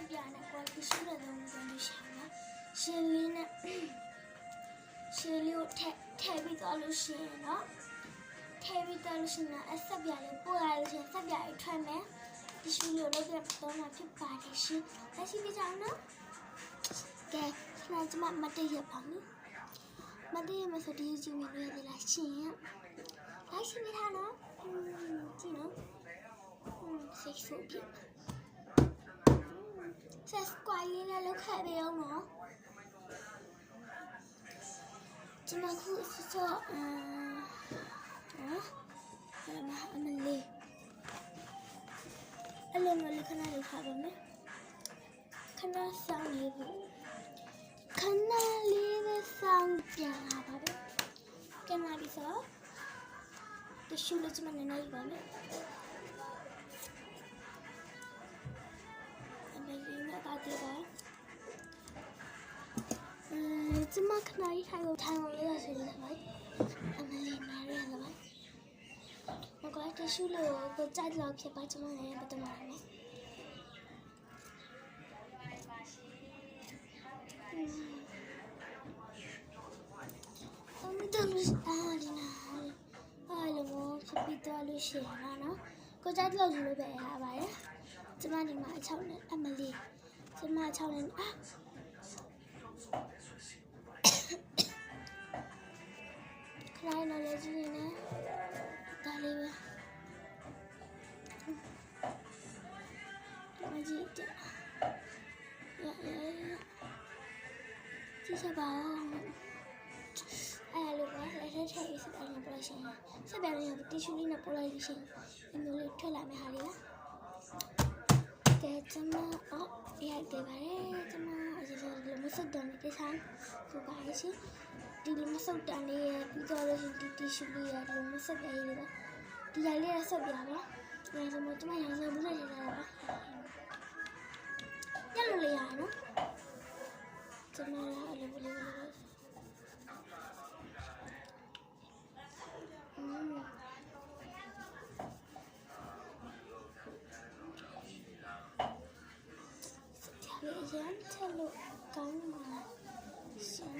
ပြာနဲ့ကိုတီရှူနဲ့သုံးလို့ရှာမှာရှင်လေးနဲ့ရှင်လေးကိုထည့်ပြီးတော့လို့ရှိရင်နော်ထည့်ပြီးတော့လို့ရှိရင်အဆက်ပြာလေးပို့ရလို့ရှိရင်ဆက်ပြာလေးထွက်မယ်တီရှူလေးကိုလုပ်ပြတော့မှဖြစ်ပါတယ်ရှင်လက်ရှိပြကြအောင်နော်ကဲခဏကျမမတည့်ရပါမယ်မတည့်ရမဆိုဒီကြည့်မြင်ရသေးလားရှင်လက်ရှိပြထားနော်ကြည့်နော်စိတ်ဆိုးပြဆက်စကွာရေးလည်းလောက်ခဲ့ပေးအောင်နော်ကျမခုစောအမလေးအလုံးလေးခဏလေးခါပါမယ်ခဏဆောင်လေးဘူးခဏလေးပဲဆောင်ပြန်လာပါပဲကဲနာပြီဆိုတရှူလေးကျမနေနေပါမယ်တာတီပါကျမခဏလေးထိုင်လို့ရရဆိုလို့ပါအမလေးနားရလားမကွာတရှူလို့ကိုကြိုက်လောက်ဖြစ်ပါကျမလည်းပတ်တော့မှာမယ်အမတို့လို့ဒီနာအားလုံးဖြစ်ပြီးတော့လို့ရှိရင်နော်ကိုကြိုက်လောက်ယူလို့ပဲရပါတယ်ကျမဒီမှာအချောက်နဲ့အမလေးကျမ6年啊，ခလိုက်နော်လေကြည့်နေဒါလေးပဲမကြည့်ကြရကြည့်စပါအဲ့လိုပါလက်ထက်ထဲစတယ်နဲ့ပေါ်ရှင်စတယ်နဲ့တီရှူလေးနဲ့ပေါ်လိုက်ရှင်အမျိုးလေးထွက်လာမယ်ဟာလေးကဲကျမရိုက်ပေးပါတယ်ကျမအရင်ဆုံးဒီလိုမဆုတ်တန်လေးတစ်ဆိုင်ဆိုပါရရှင်ဒီလိုမဆုတ်တန်လေးရဲ့ပြီးတော့လို့ဒီတီရှူလေးရဲ့ဒီလိုမဆုတ်တန်လေးပဲဒီရိုက်လေးရဆုတ်ပြပါဒါဆိုမှကျမရောင်စားဘူးနဲ့ရတာပါညလိုလေးရနော်ကျမလည်းအလိုလေးရမ်းထလို့ကောင်းမှာရှင်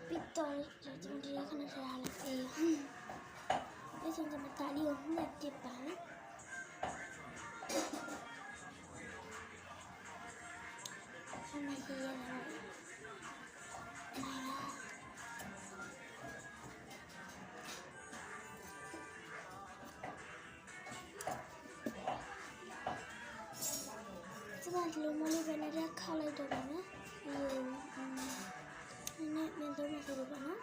ပြီးတော့ကျွန်တော်ဒီခဏထားရလိုက်အဲ့ဆိုကျွန်တော်ဒါလေးကိုနှက်တစ်ပါအမကြီးရလာဒီလိုမျိုးလေးပဲနဲ့ခါလိုက်တော့ပါနော်ဒီနဲ့မင်းတို့မဆိုတော့ပါနော်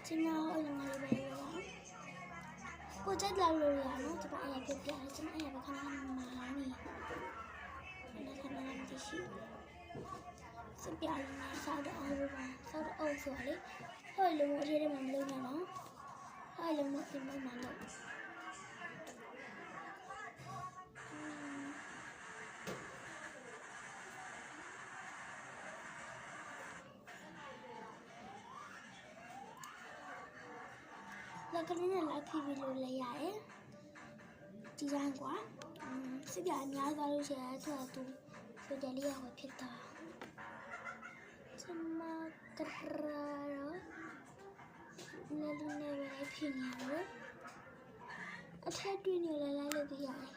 ကျမအလုံးလေးပဲကိုကြိုက်လာလို့ရနော်ကျမအရင်ပြပြတယ်ကျမအရင်ကခဏမှလာနေဒါခဏမှမရှိစပြရင်းနဲ့စားတော့အောင်ပါစားတော့အောင်ဆိုလေဟိုလိုမျိုးအရေးတွေမှမလုပ်နဲ့နော်ဟိုလိုမျိုးပြင်မမှလို့လက်ကလေးနဲ့လိုက်ပြီးလို့လည်းရတယ်ဒီဇိုင်းကွာစစ်ပြအများသွားလို့ရှိရင်သူကသူဆိုတယ်လေးရောက်ဖြစ်တာကျမကရာရောနေလေးနဲ့ပဲဖြစ်နေတယ်အထက်တွင်းနေလည်းလိုက်လို့ပြရတယ်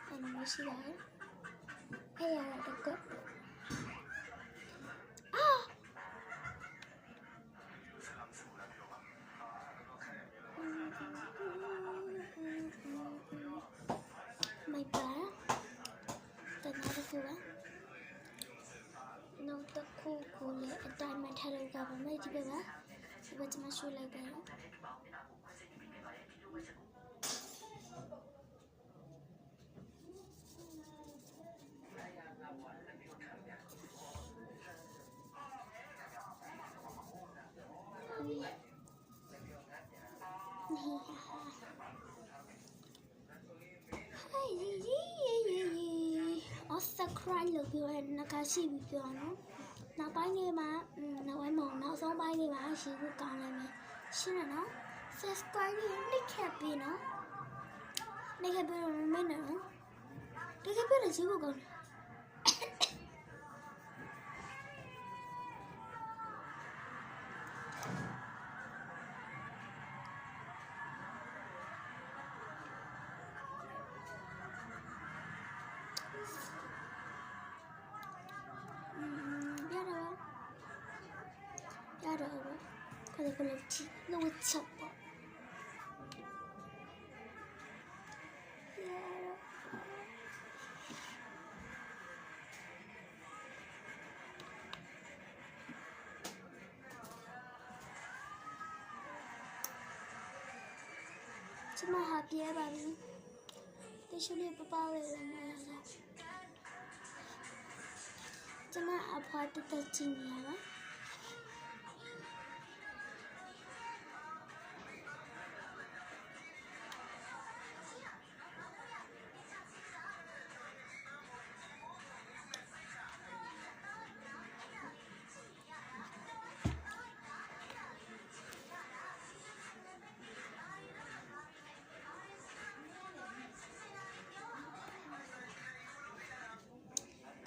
အဲ့လိုမရှိပါဘူးအဲ့ရတော့ကmy bad တနားဆိုလားနောက်တစ်ခုကိုလည်းအတိုင်းမှထားလို့ကပါမယ်ဒီဘက်ကဒီဘက်မှာရှုလိုက်ပါတော့ subscribe လုပ်ပြီးတော့နှကရှိပြီးပြောနော်နောက်ပိုင်းလေးမှာနောက်ပိုင်းမဟုတ်နောက်ဆုံးပိုင်းလေးမှာရှိဖို့ကောင်းလိုက်မယ်ရှင်းတယ်နော် subscribe လေးနှိပ်ခတ်ပြီးနော်နှိပ်ခတ်ပြီးတော့မင်းနော်နှိပ်ခတ်ပြီးတော့ရှိဖို့ကောင်းတယ်ရတယ်ခါလေးကလေးချီလို့ချက်ပေါ့ကျမဟာပြဲပါပြီတရှိလေးပပလေးလည်းမရတာကျမအဖွားတက်တက်ချင်းနေရပါ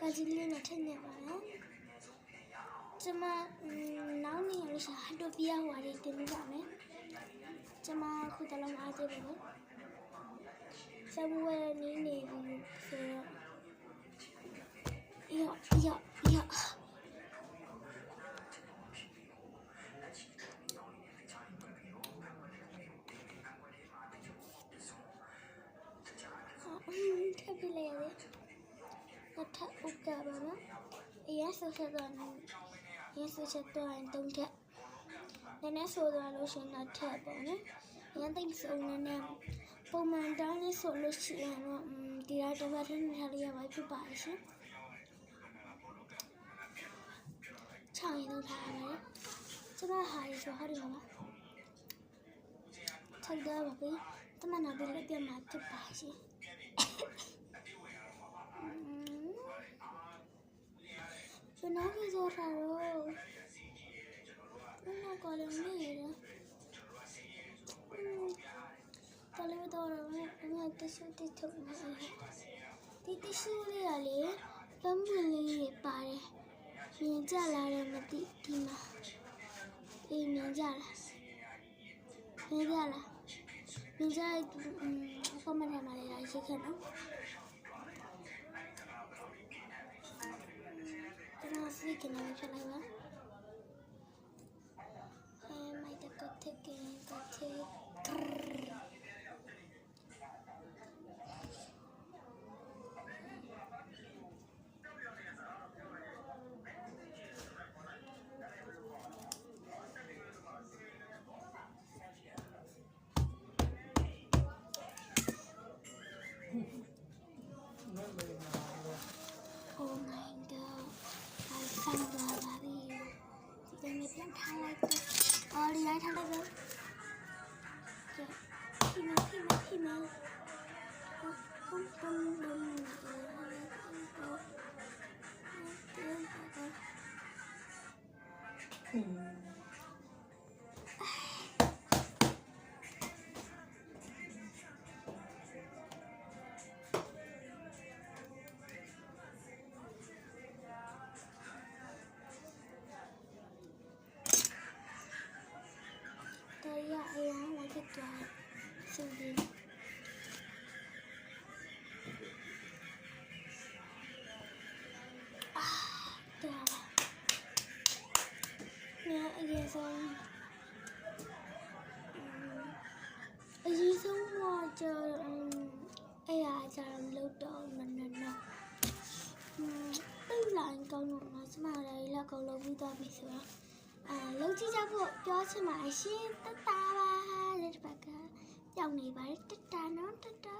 ကာကြီးလေးနဲ့ထည့်နေပါမယ်ကျမနောက်နေရလို့ရှာဟတ်တော့ပြရဟွာလေးတင်ပြပါမယ်ကျမခုတလုံးအားသေးပါမယ်စမဝဲနေနေပြီဆိုတော့ယောထပ်ပြလိုက်ရတယ်ထပ်ဥက္ကပါနော်အရင်ဆိုချက်တော့ရင်ဆိုချက်တော့တုံးထက်နည်းနည်းဆိုတော့လို့ရှိရင်ထက်ပေါ့နော်ရန်သိမ့်စုံနေပုံမှန်တိုင်းလေးဆိုလို့ရှိရင်တော့ဒီရာတစ်ပတ်ထင်းထားလေးရပါဖြစ်ပါရှင်ချောင်းရင်တော့ထားရတယ်ကျမဟာရီဆိုဟာရီပါထပ်တော့ပါပြီတမနာပြီးလည်းပြန်มาဖြစ်ပါရှင်ဘယ်နာကြီးဆိုထားတော့ဘယ်နာကလည်းနေရတလည်းတော့အမေတရှိတိထုတ်နေတယ်ဒီတရှိလေးရလေပန်းပင်လေးပါတယ်မြင်ကြလာတယ်မသိဒီမှာအေးမြင်ကြလားမြင်ကြကမထဲမှာလေးလာရှိခဲ့နော်ဒီကနေဖြစ်လိုက်ပါမိုက်တကတက်ကိန်းကတက်ထားလိုက်တော့အော်ဒီလိုက်ထားလိုက်တော့ဖိမဆိုပြီးတော့เนี่ยအရင်ဆုံးတော့ကျအဲ့ရကြတော့လောက်တော့မနော်တိတ်လိုက်ကောင်းတော့ကျမလည်းလက်ကောက်လုပ်ပြီးသွားပြီဆိုတော့လုံးကြည့်ကြဖို့ပြောချင်ပါအရှင်တတာပါတဲ့ဘက်ကပြောင်းနေပါတယ်တတာနော်တတာ